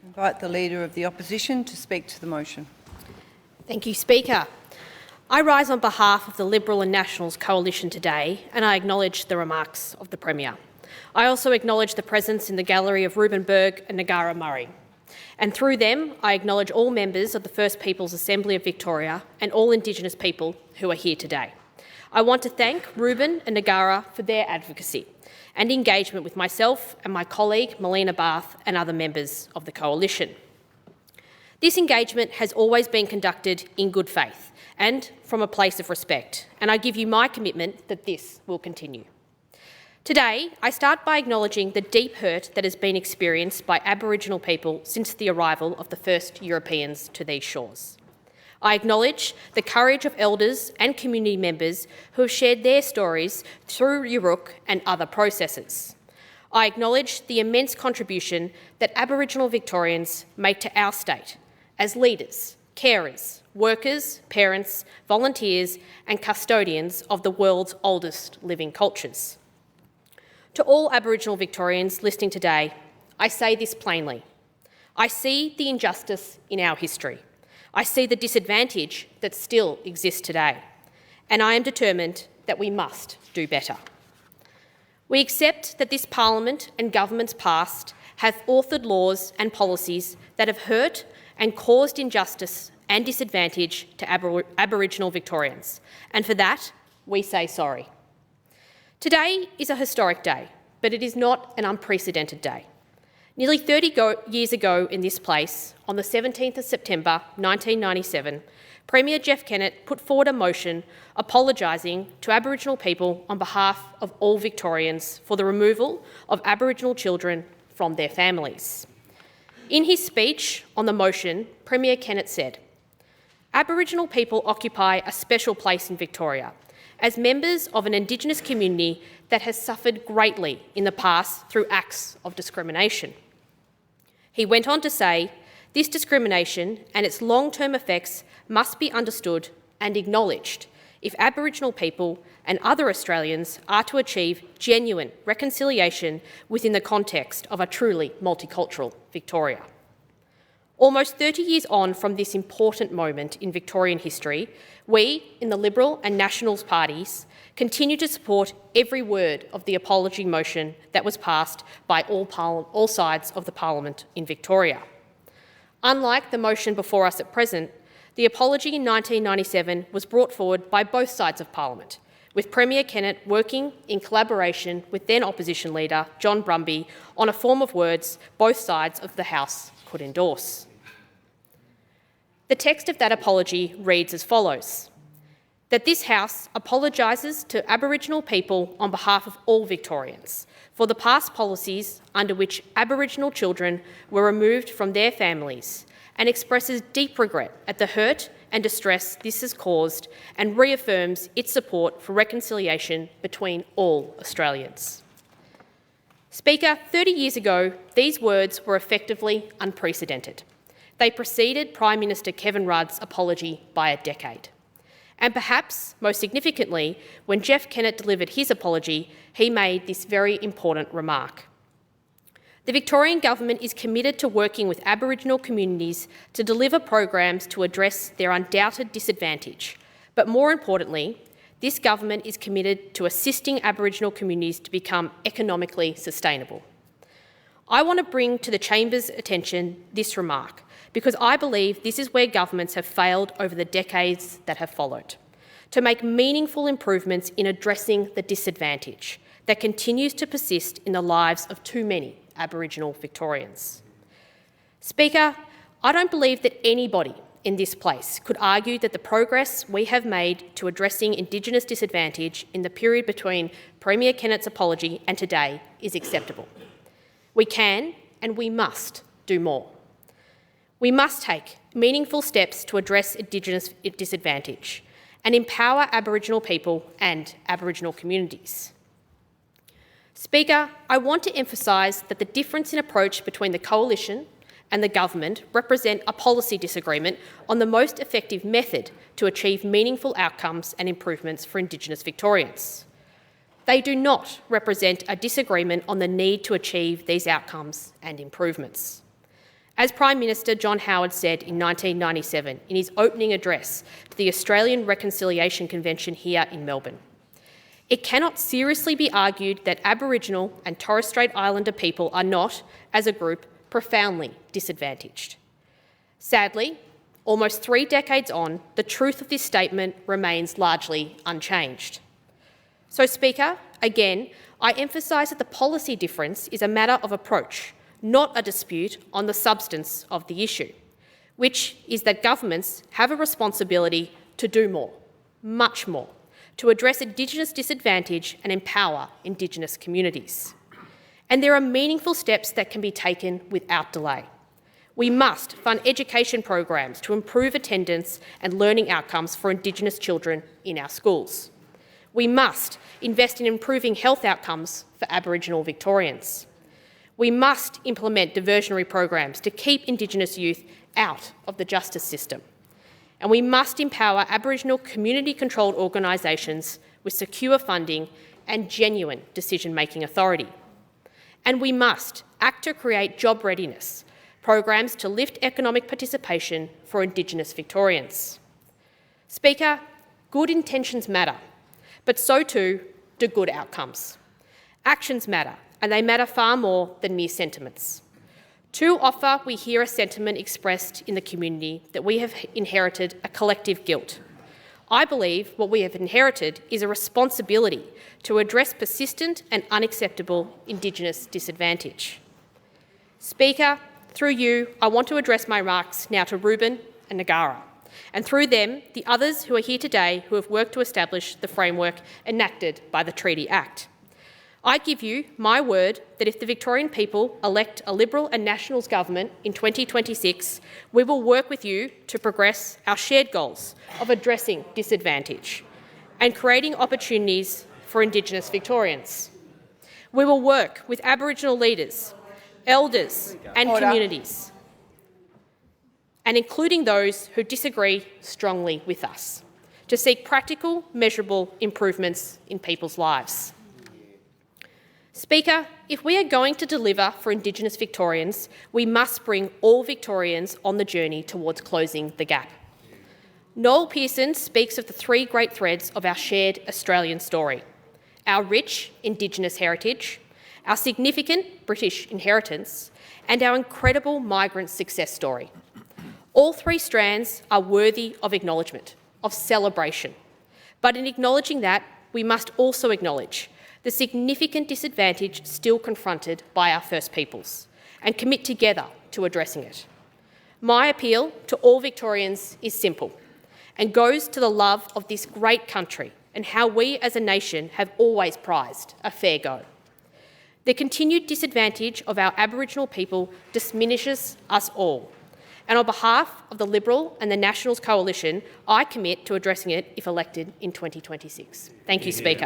Invite the Leader of the Opposition to speak to the motion. Thank you, Speaker. I rise on behalf of the Liberal and Nationals coalition today, and I acknowledge the remarks of the Premier. I also acknowledge the presence in the gallery of Reuben Berg and Ngara Murray. And through them, I acknowledge all members of the First Peoples Assembly of Victoria and all Indigenous people who are here today. I want to thank Reuben and Ngara for their advocacy and engagement with myself and my colleague Melina Barth and other members of the coalition. This engagement has always been conducted in good faith and from a place of respect, and I give you my commitment that this will continue. Today, I start by acknowledging the deep hurt that has been experienced by Aboriginal people since the arrival of the first Europeans to these shores. I acknowledge the courage of elders and community members who have shared their stories through Yurruk and other processes. I acknowledge the immense contribution that Aboriginal Victorians make to our state as leaders, carers, workers, parents, volunteers and custodians of the world's oldest living cultures. To all Aboriginal Victorians listening today, I say this plainly. I see the injustice in our history. I see the disadvantage that still exists today, and I am determined that we must do better. We accept that this Parliament and governments past have authored laws and policies that have hurt and caused injustice and disadvantage to Aboriginal Victorians, and for that, we say sorry. Today is a historic day, but it is not an unprecedented day. Nearly 30 years ago in this place, on the 17th of September 1997, Premier Jeff Kennett put forward a motion apologising to Aboriginal people on behalf of all Victorians for the removal of Aboriginal children from their families. In his speech on the motion, Premier Kennett said, "Aboriginal people occupy a special place in Victoria as members of an Indigenous community that has suffered greatly in the past through acts of discrimination." He went on to say, "This discrimination and its long-term effects must be understood and acknowledged if Aboriginal people and other Australians are to achieve genuine reconciliation within the context of a truly multicultural Victoria." Almost 30 years on from this important moment in Victorian history, we, in the Liberal and Nationals parties, continue to support every word of the apology motion that was passed by all sides of the Parliament in Victoria. Unlike the motion before us at present, the apology in 1997 was brought forward by both sides of Parliament, with Premier Kennett working in collaboration with then Opposition Leader John Brumby on a form of words both sides of the House could endorse. The text of that apology reads as follows: that this House apologises to Aboriginal people on behalf of all Victorians for the past policies under which Aboriginal children were removed from their families and expresses deep regret at the hurt and distress this has caused and reaffirms its support for reconciliation between all Australians. Speaker, 30 years ago, these words were effectively unprecedented. They preceded Prime Minister Kevin Rudd's apology by a decade. And perhaps most significantly, when Jeff Kennett delivered his apology, he made this very important remark. The Victorian Government is committed to working with Aboriginal communities to deliver programs to address their undoubted disadvantage. But more importantly, this government is committed to assisting Aboriginal communities to become economically sustainable. I want to bring to the Chamber's attention this remark because I believe this is where governments have failed over the decades that have followed, to make meaningful improvements in addressing the disadvantage that continues to persist in the lives of too many Aboriginal Victorians. Speaker, I don't believe that anybody in this place could argue that the progress we have made to addressing Indigenous disadvantage in the period between Premier Kennett's apology and today is acceptable. We can and we must do more. We must take meaningful steps to address Indigenous disadvantage and empower Aboriginal people and Aboriginal communities. Speaker, I want to emphasise that the difference in approach between the Coalition and the Government represent a policy disagreement on the most effective method to achieve meaningful outcomes and improvements for Indigenous Victorians. They do not represent a disagreement on the need to achieve these outcomes and improvements. As Prime Minister John Howard said in 1997 in his opening address to the Australian Reconciliation Convention here in Melbourne, it cannot seriously be argued that Aboriginal and Torres Strait Islander people are not, as a group, profoundly disadvantaged. Sadly, almost 3 decades on, the truth of this statement remains largely unchanged. So, Speaker, again, I emphasise that the policy difference is a matter of approach, not a dispute on the substance of the issue, which is that governments have a responsibility to do more, much more, to address Indigenous disadvantage and empower Indigenous communities. And there are meaningful steps that can be taken without delay. We must fund education programs to improve attendance and learning outcomes for Indigenous children in our schools. We must invest in improving health outcomes for Aboriginal Victorians. We must implement diversionary programs to keep Indigenous youth out of the justice system. And we must empower Aboriginal community-controlled organisations with secure funding and genuine decision-making authority. And we must act to create job readiness, programs to lift economic participation for Indigenous Victorians. Speaker, good intentions matter, but so too do good outcomes. Actions matter, and they matter far more than mere sentiments. Too often we hear a sentiment expressed in the community that we have inherited a collective guilt. I believe what we have inherited is a responsibility to address persistent and unacceptable Indigenous disadvantage. Speaker, through you, I want to address my remarks now to Reuben and Nagara, and through them, the others who are here today who have worked to establish the framework enacted by the Treaty Act. I give you my word that if the Victorian people elect a Liberal and Nationals government in 2026, we will work with you to progress our shared goals of addressing disadvantage and creating opportunities for Indigenous Victorians. We will work with Aboriginal leaders, elders and communities, and including those who disagree strongly with us, to seek practical, measurable improvements in people's lives. Speaker, if we are going to deliver for Indigenous Victorians, we must bring all Victorians on the journey towards closing the gap. Noel Pearson speaks of the 3 great threads of our shared Australian story: our rich Indigenous heritage, our significant British inheritance, and our incredible migrant success story. All 3 strands are worthy of acknowledgement, of celebration. But in acknowledging that, we must also acknowledge the significant disadvantage still confronted by our First Peoples and commit together to addressing it. My appeal to all Victorians is simple and goes to the love of this great country and how we as a nation have always prized a fair go. The continued disadvantage of our Aboriginal people diminishes us all, and on behalf of the Liberal and the Nationals coalition, I commit to addressing it if elected in 2026. Thank you, Speaker.